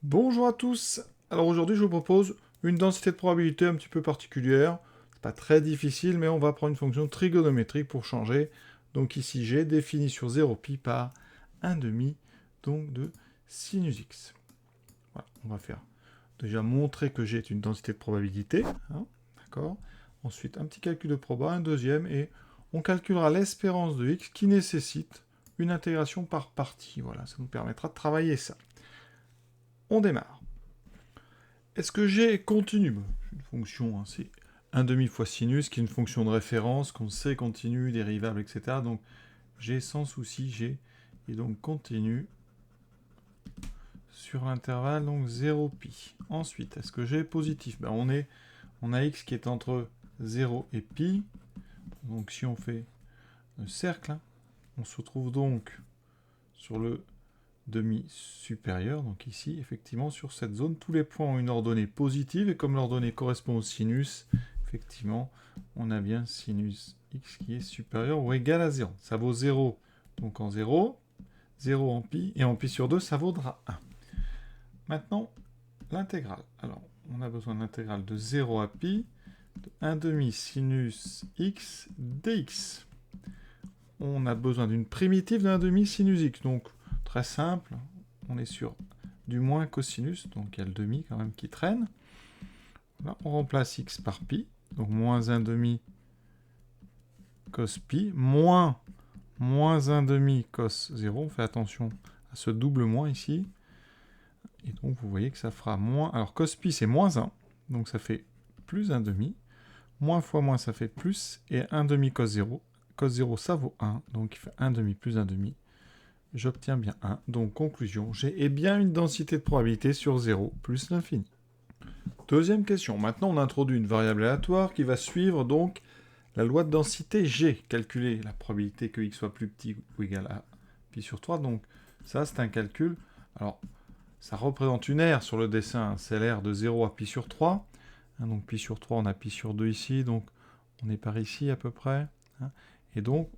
Bonjour à tous. Alors aujourd'hui, je vous propose une densité de probabilité un petit peu particulière. C'est pas très difficile, mais on va prendre une fonction trigonométrique pour changer. Donc ici, j'ai défini sur 0π par 1 demi, donc de sinus x. Voilà, on va faire déjà montrer que j'ai une densité de probabilité. D'accord. Ensuite, un petit calcul de proba, un deuxième, et on calculera l'espérance de x qui nécessite une intégration par partie. Voilà, ça nous permettra de travailler ça. On démarre. Est-ce que g est continu? C'est une fonction, c'est 1 demi fois sinus, qui est une fonction de référence, qu'on sait continue, dérivable, etc. Donc g sans souci, g est donc continu sur l'intervalle donc 0π. Ensuite, est-ce que g est positif? On a x qui est entre 0 et π. Donc si on fait un cercle, on se retrouve donc sur le demi supérieur, donc ici, effectivement, sur cette zone, tous les points ont une ordonnée positive, et comme l'ordonnée correspond au sinus, effectivement, on a bien sinus x qui est supérieur ou égal à 0. Ça vaut 0, donc en 0, 0 en pi, et en pi sur 2, ça vaudra 1. Maintenant, l'intégrale. Alors, on a besoin de l'intégrale de 0 à pi, de 1 demi sinus x dx. On a besoin d'une primitive de 1 demi sinus x, donc très simple, on est sur du moins cosinus, donc il y a le demi quand même qui traîne. Là, on remplace x par pi, donc moins 1 demi cos pi, moins 1 demi cos 0, on fait attention à ce double moins ici, et donc vous voyez que ça fera moins, alors cos pi c'est moins 1, donc ça fait plus 1 demi, moins fois moins ça fait plus, et 1 demi cos 0 ça vaut 1, donc il fait 1 demi plus 1 demi, j'obtiens bien 1. Donc, conclusion, j'ai est bien une densité de probabilité sur 0 plus l'infini. Deuxième question. Maintenant, on introduit une variable aléatoire qui va suivre donc la loi de densité G. Calculer la probabilité que x soit plus petit ou égal à pi sur 3. Donc, ça, c'est un calcul. Alors, ça représente une aire sur le dessin. C'est l'aire de 0 à pi sur 3. Donc, pi sur 3, on a pi sur 2 ici. Donc, on est par ici à peu près. Et donc,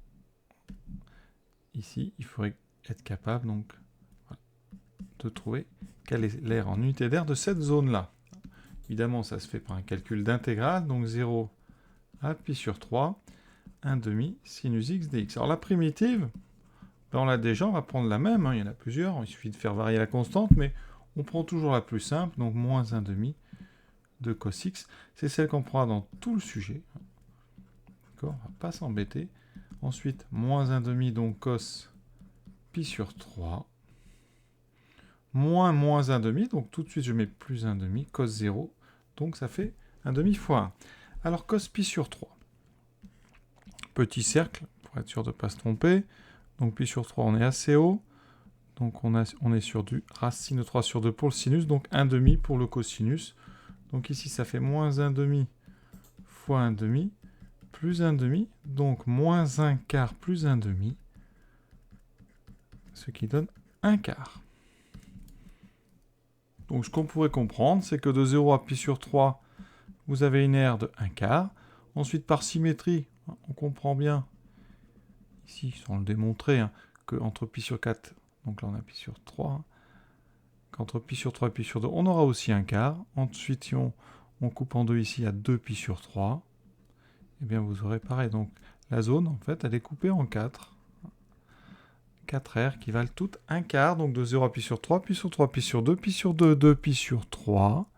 ici, il faudrait être capable donc de trouver quelle est l'aire en unité d'air de cette zone-là. Évidemment, ça se fait par un calcul d'intégrale, donc 0 à pi sur 3, 1 demi sinus x dx. Alors la primitive, on l'a déjà, on va prendre la même, il y en a plusieurs, il suffit de faire varier la constante, mais on prend toujours la plus simple, donc moins 1 demi de cos x, c'est celle qu'on prendra dans tout le sujet. D'accord, on ne va pas s'embêter. Ensuite, moins 1 demi, donc cos pi sur 3, moins 1 demi, donc tout de suite je mets plus 1 demi, cos 0, donc ça fait 1 demi fois 1. Alors cos pi sur 3, petit cercle, pour être sûr de ne pas se tromper, donc pi sur 3 on est assez haut, donc on est sur du racine de 3 sur 2 pour le sinus, donc 1 demi pour le cosinus, donc ici ça fait moins 1 demi fois 1 demi, plus 1 demi, donc moins 1 quart plus 1 demi, ce qui donne 1 quart. Donc ce qu'on pourrait comprendre, c'est que de 0 à pi sur 3, vous avez une aire de 1 quart. Ensuite, par symétrie, on comprend bien, ici, sans le démontrer, qu'entre pi sur 4, donc là on a pi sur 3, qu'entre pi sur 3 et pi sur 2, on aura aussi 1 quart. Ensuite, si on coupe en deux ici à 2 pi sur 3, eh bien vous aurez pareil. Donc la zone, en fait, elle est coupée en 4. 4 aires qui valent toutes 1 quart, donc de 0 à pi sur 3, pi sur 3, pi sur 2, pi sur 2, 2 pi sur 3,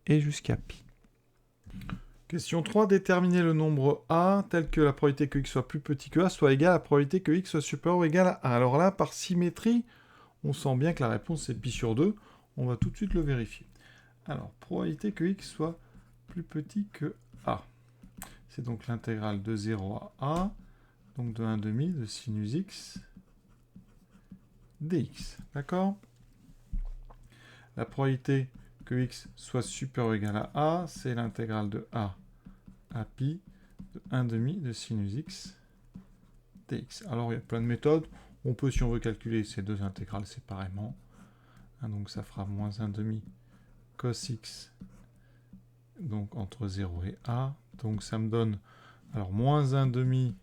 et jusqu'à pi. Question 3, déterminer le nombre A tel que la probabilité que x soit plus petit que A soit égale à la probabilité que x soit supérieur ou égal à A. Alors là, par symétrie, on sent bien que la réponse c'est pi sur 2. On va tout de suite le vérifier. Alors, probabilité que x soit plus petit que A. C'est donc l'intégrale de 0 à A, donc de 1 demi de sinus x dx. D'accord? La probabilité que x soit supérieur ou égal à A, c'est l'intégrale de A à pi de 1 demi de sinus x dx. Alors il y a plein de méthodes. On peut, si on veut calculer ces deux intégrales séparément, donc ça fera moins 1 demi cos x, donc entre 0 et A. Donc ça me donne alors moins 1 demi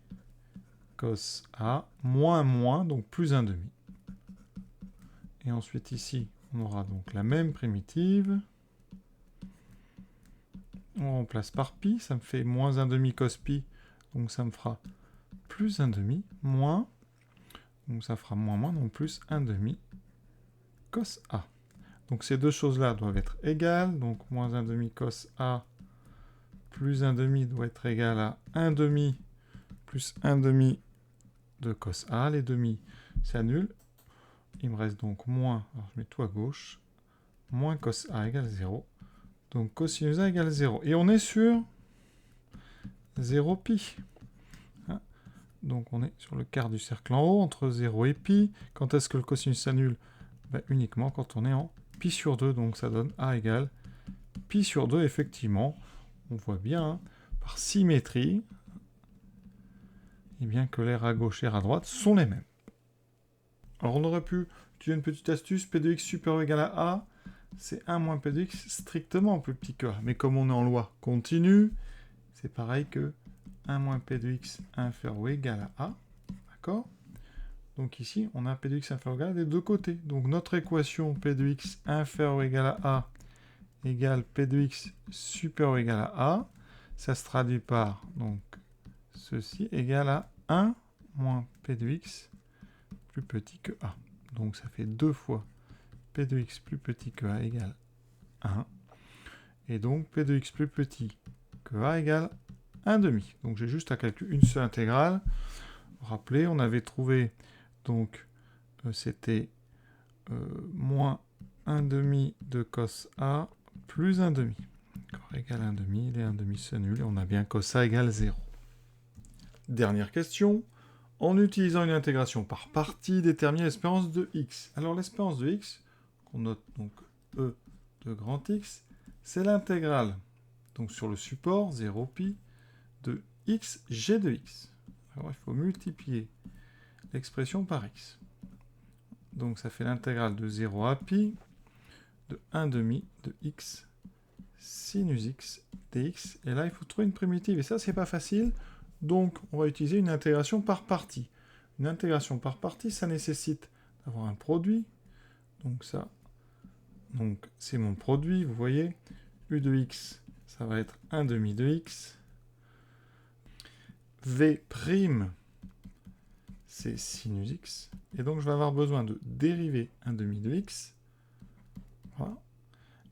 cos A, moins, donc plus 1 demi. Et ensuite ici, on aura donc la même primitive. On remplace par pi, ça me fait moins 1/2 cos pi, donc ça me fera plus 1/2, moins, donc ça fera moins, donc plus 1/2 cos A. Donc ces deux choses-là doivent être égales, donc moins 1/2 cos A plus 1/2 doit être égal à 1/2 plus 1/2 de cos A. Les demi s'annulent. Il me reste donc moins, alors je mets tout à gauche, moins cos A égale 0. Donc cosinus A égale 0. Et on est sur 0 pi. Hein, donc on est sur le quart du cercle en haut, entre 0 et pi. Quand est-ce que le cosinus s'annule? Uniquement quand on est en pi sur 2. Donc ça donne A égale pi sur 2. Effectivement, on voit bien, hein, par symétrie, et bien que l'air à gauche et l'air à droite sont les mêmes. Alors on aurait pu utiliser une petite astuce, P de x supérieur ou égal à A, c'est 1 moins P de x strictement plus petit que A. Mais comme on est en loi continue, c'est pareil que 1 moins P de x inférieur ou égal à A. D'accord? Donc ici, on a P de x inférieur ou égal à des deux côtés. Donc notre équation P de x inférieur ou égal à A égale P de x supérieur ou égal à A, ça se traduit par donc ceci égale à 1 moins P de x plus petit que A. Donc ça fait 2 fois P de x plus petit que A égale 1. Et donc P de x plus petit que A égale 1/2. Donc j'ai juste à calculer une seule intégrale. Rappelez, on avait trouvé, donc c'était moins 1/2 de cos A plus 1/2. Égale 1/2, les 1/2 s'annulent et on a bien cos A égale 0. Dernière question. En utilisant une intégration par partie, déterminer l'espérance de x. Alors l'espérance de x, qu'on note donc E de grand X, c'est l'intégrale, donc sur le support 0 pi, de x g de x. Alors il faut multiplier l'expression par x. Donc ça fait l'intégrale de 0 à pi de 1/2 de x sinus x dx. Et là, il faut trouver une primitive. Et ça, c'est pas facile. Donc, on va utiliser une intégration par partie. Une intégration par partie, ça nécessite d'avoir un produit. Donc ça, donc c'est mon produit, vous voyez. U de x, ça va être 1/2 de x. V', c'est sinus x. Et donc, je vais avoir besoin de dériver 1/2 de x. Voilà.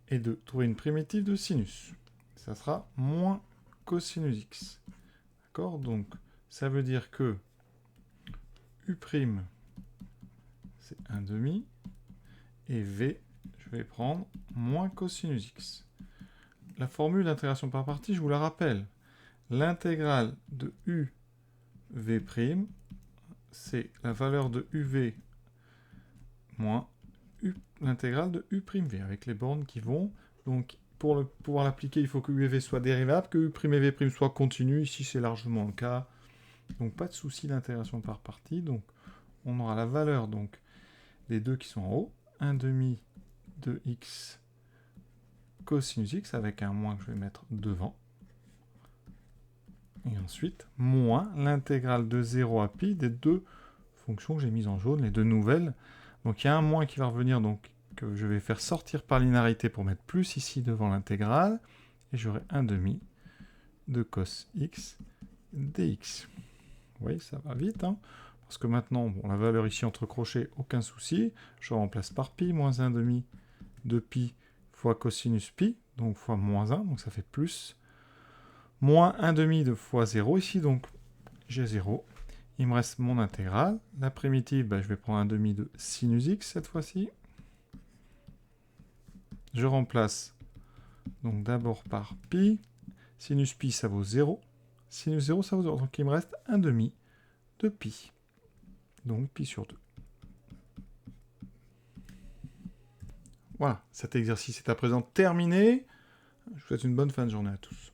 Et de trouver une primitive de sinus. Ça sera moins cosinus x. D'accord? Donc, ça veut dire que U', c'est 1/2, et V, je vais prendre moins cosinus x. La formule d'intégration par partie, je vous la rappelle. L'intégrale de UV', c'est la valeur de UV moins l'intégrale de U'V, avec les bornes qui vont. Donc, pour pouvoir l'appliquer, il faut que UV soit dérivable, que U'V' soit continu. Ici, c'est largement le cas. Donc, pas de souci d'intégration par partie. Donc, on aura la valeur donc, des deux qui sont en haut. 1/2 de x cosinus x, avec un moins que je vais mettre devant. Et ensuite, moins l'intégrale de 0 à pi des deux fonctions que j'ai mises en jaune, les deux nouvelles. Donc, il y a un moins qui va revenir, donc que je vais faire sortir par linéarité pour mettre plus ici devant l'intégrale. Et j'aurai 1/2 de cos x dx. Vous voyez, ça va vite, hein, parce que maintenant, bon, la valeur ici entre crochets, aucun souci. Je remplace par pi, moins 1/2 de pi fois cosinus pi, donc fois moins 1, donc ça fait plus. Moins 1/2 de fois 0 ici, donc j'ai 0. Il me reste mon intégrale. La primitive, je vais prendre 1/2 de sinus x cette fois-ci. Je remplace donc d'abord par pi. Sinus pi, ça vaut 0. Sinus 0, ça vaut 0. Donc il me reste 1/2 de pi. Donc pi sur 2. Voilà, cet exercice est à présent terminé. Je vous souhaite une bonne fin de journée à tous.